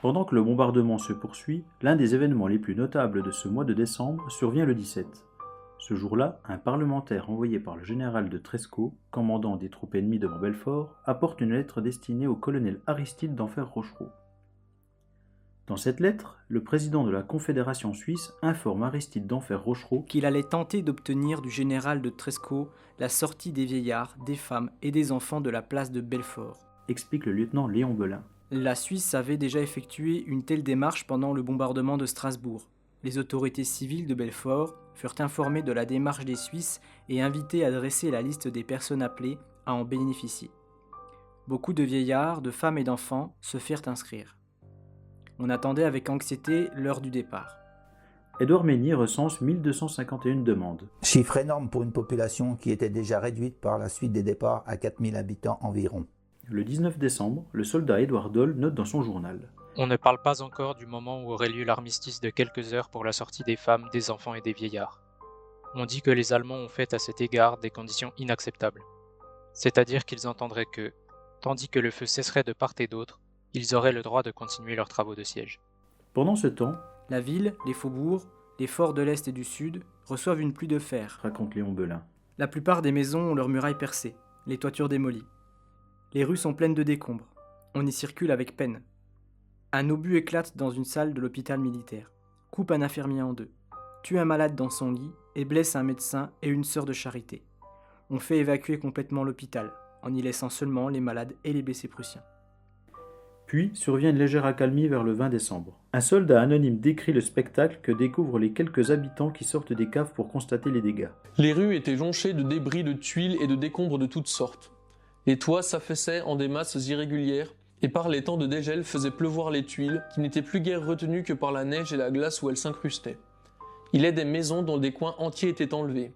Pendant que le bombardement se poursuit, l'un des événements les plus notables de ce mois de décembre survient le 17. Ce jour-là, un parlementaire envoyé par le général de Tresco, commandant des troupes ennemies devant Belfort, apporte une lettre destinée au colonel Aristide d'Enfer-Rochereau. Dans cette lettre, le président de la Confédération suisse informe Aristide d'Enfer-Rochereau qu'il allait tenter d'obtenir du général de Tresco la sortie des vieillards, des femmes et des enfants de la place de Belfort. Explique le lieutenant Léon Belin. La Suisse avait déjà effectué une telle démarche pendant le bombardement de Strasbourg. Les autorités civiles de Belfort furent informées de la démarche des Suisses et invitées à dresser la liste des personnes appelées à en bénéficier. Beaucoup de vieillards, de femmes et d'enfants se firent inscrire. On attendait avec anxiété l'heure du départ. Édouard Meignier recense 1251 demandes. Chiffre énorme pour une population qui était déjà réduite par la suite des départs à 4000 habitants environ. Le 19 décembre, le soldat Édouard Doll note dans son journal. On ne parle pas encore du moment où aurait lieu l'armistice de quelques heures pour la sortie des femmes, des enfants et des vieillards. On dit que les Allemands ont fait à cet égard des conditions inacceptables. C'est-à-dire qu'ils entendraient que, tandis que le feu cesserait de part et d'autre, ils auraient le droit de continuer leurs travaux de siège. Pendant ce temps, la ville, les faubourgs, les forts de l'Est et du Sud reçoivent une pluie de fer, raconte Léon Belin. La plupart des maisons ont leurs murailles percées, les toitures démolies. Les rues sont pleines de décombres. On y circule avec peine. Un obus éclate dans une salle de l'hôpital militaire, coupe un infirmier en deux, tue un malade dans son lit et blesse un médecin et une sœur de charité. On fait évacuer complètement l'hôpital, en y laissant seulement les malades et les blessés prussiens. Puis survient une légère accalmie vers le 20 décembre. Un soldat anonyme décrit le spectacle que découvrent les quelques habitants qui sortent des caves pour constater les dégâts. Les rues étaient jonchées de débris, de tuiles et de décombres de toutes sortes. Les toits s'affaissaient en des masses irrégulières et par les temps de dégel faisaient pleuvoir les tuiles qui n'étaient plus guère retenues que par la neige et la glace où elles s'incrustaient. Il est des maisons dont des coins entiers étaient enlevés.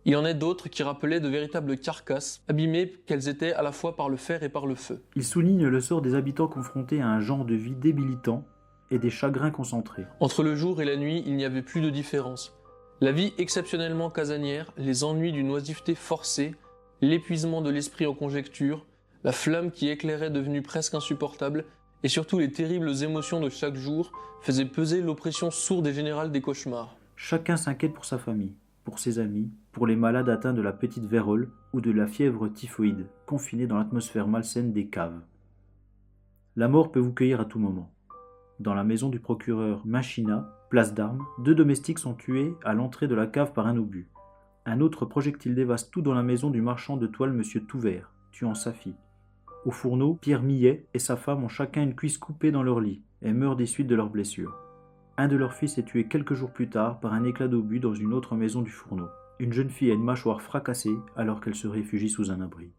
Il y en est d'autres qui rappelaient de véritables carcasses, abîmées qu'elles étaient à la fois par le fer et par le feu. Il souligne le sort des habitants confrontés à un genre de vie débilitant et des chagrins concentrés. Entre le jour et la nuit, il n'y avait plus de différence. La vie exceptionnellement casanière, les ennuis d'une oisiveté forcée, l'épuisement de l'esprit en conjecture, la flamme qui éclairait devenue presque insupportable, et surtout les terribles émotions de chaque jour faisaient peser l'oppression sourde et générale des cauchemars. Chacun s'inquiète pour sa famille, pour ses amis, pour les malades atteints de la petite vérole ou de la fièvre typhoïde, confinés dans l'atmosphère malsaine des caves. La mort peut vous cueillir à tout moment. Dans la maison du procureur Machina, place d'Armes, 2 domestiques sont tués à l'entrée de la cave par un obus. Un autre projectile dévaste tout dans la maison du marchand de toile M. Touvert, tuant sa fille. Au fourneau, Pierre Millet et sa femme ont chacun une cuisse coupée dans leur lit et meurent des suites de leurs blessures. Un de leurs fils est tué quelques jours plus tard par un éclat d'obus dans une autre maison du fourneau. Une jeune fille a une mâchoire fracassée alors qu'elle se réfugie sous un abri.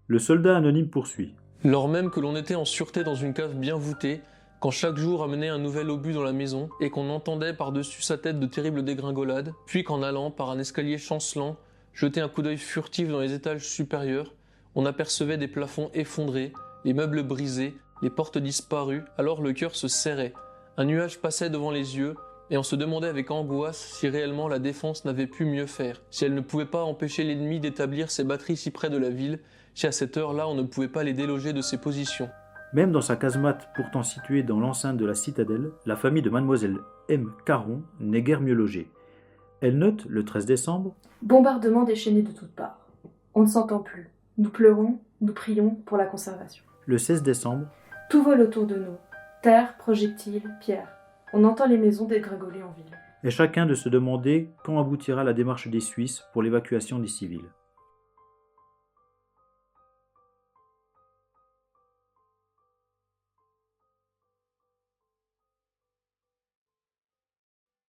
Le soldat anonyme poursuit. Lors même que l'on était en sûreté dans une cave bien voûtée, quand chaque jour amenait un nouvel obus dans la maison, et qu'on entendait par-dessus sa tête de terribles dégringolades, puis qu'en allant par un escalier chancelant, jeter un coup d'œil furtif dans les étages supérieurs, on apercevait des plafonds effondrés, les meubles brisés, les portes disparues, alors le cœur se serrait. Un nuage passait devant les yeux, et on se demandait avec angoisse si réellement la défense n'avait pu mieux faire, si elle ne pouvait pas empêcher l'ennemi d'établir ses batteries si près de la ville, si à cette heure-là on ne pouvait pas les déloger de ses positions. Même dans sa casemate pourtant située dans l'enceinte de la citadelle, la famille de mademoiselle M. Caron n'est guère mieux logée. Elle note, le 13 décembre, « Bombardement déchaîné de toutes parts. On ne s'entend plus. Nous pleurons, nous prions pour la conservation. » Le 16 décembre, « Tout vole autour de nous. Terre, projectiles, pierres. On entend les maisons dégringoler en ville. » Et chacun de se demander quand aboutira la démarche des Suisses pour l'évacuation des civils.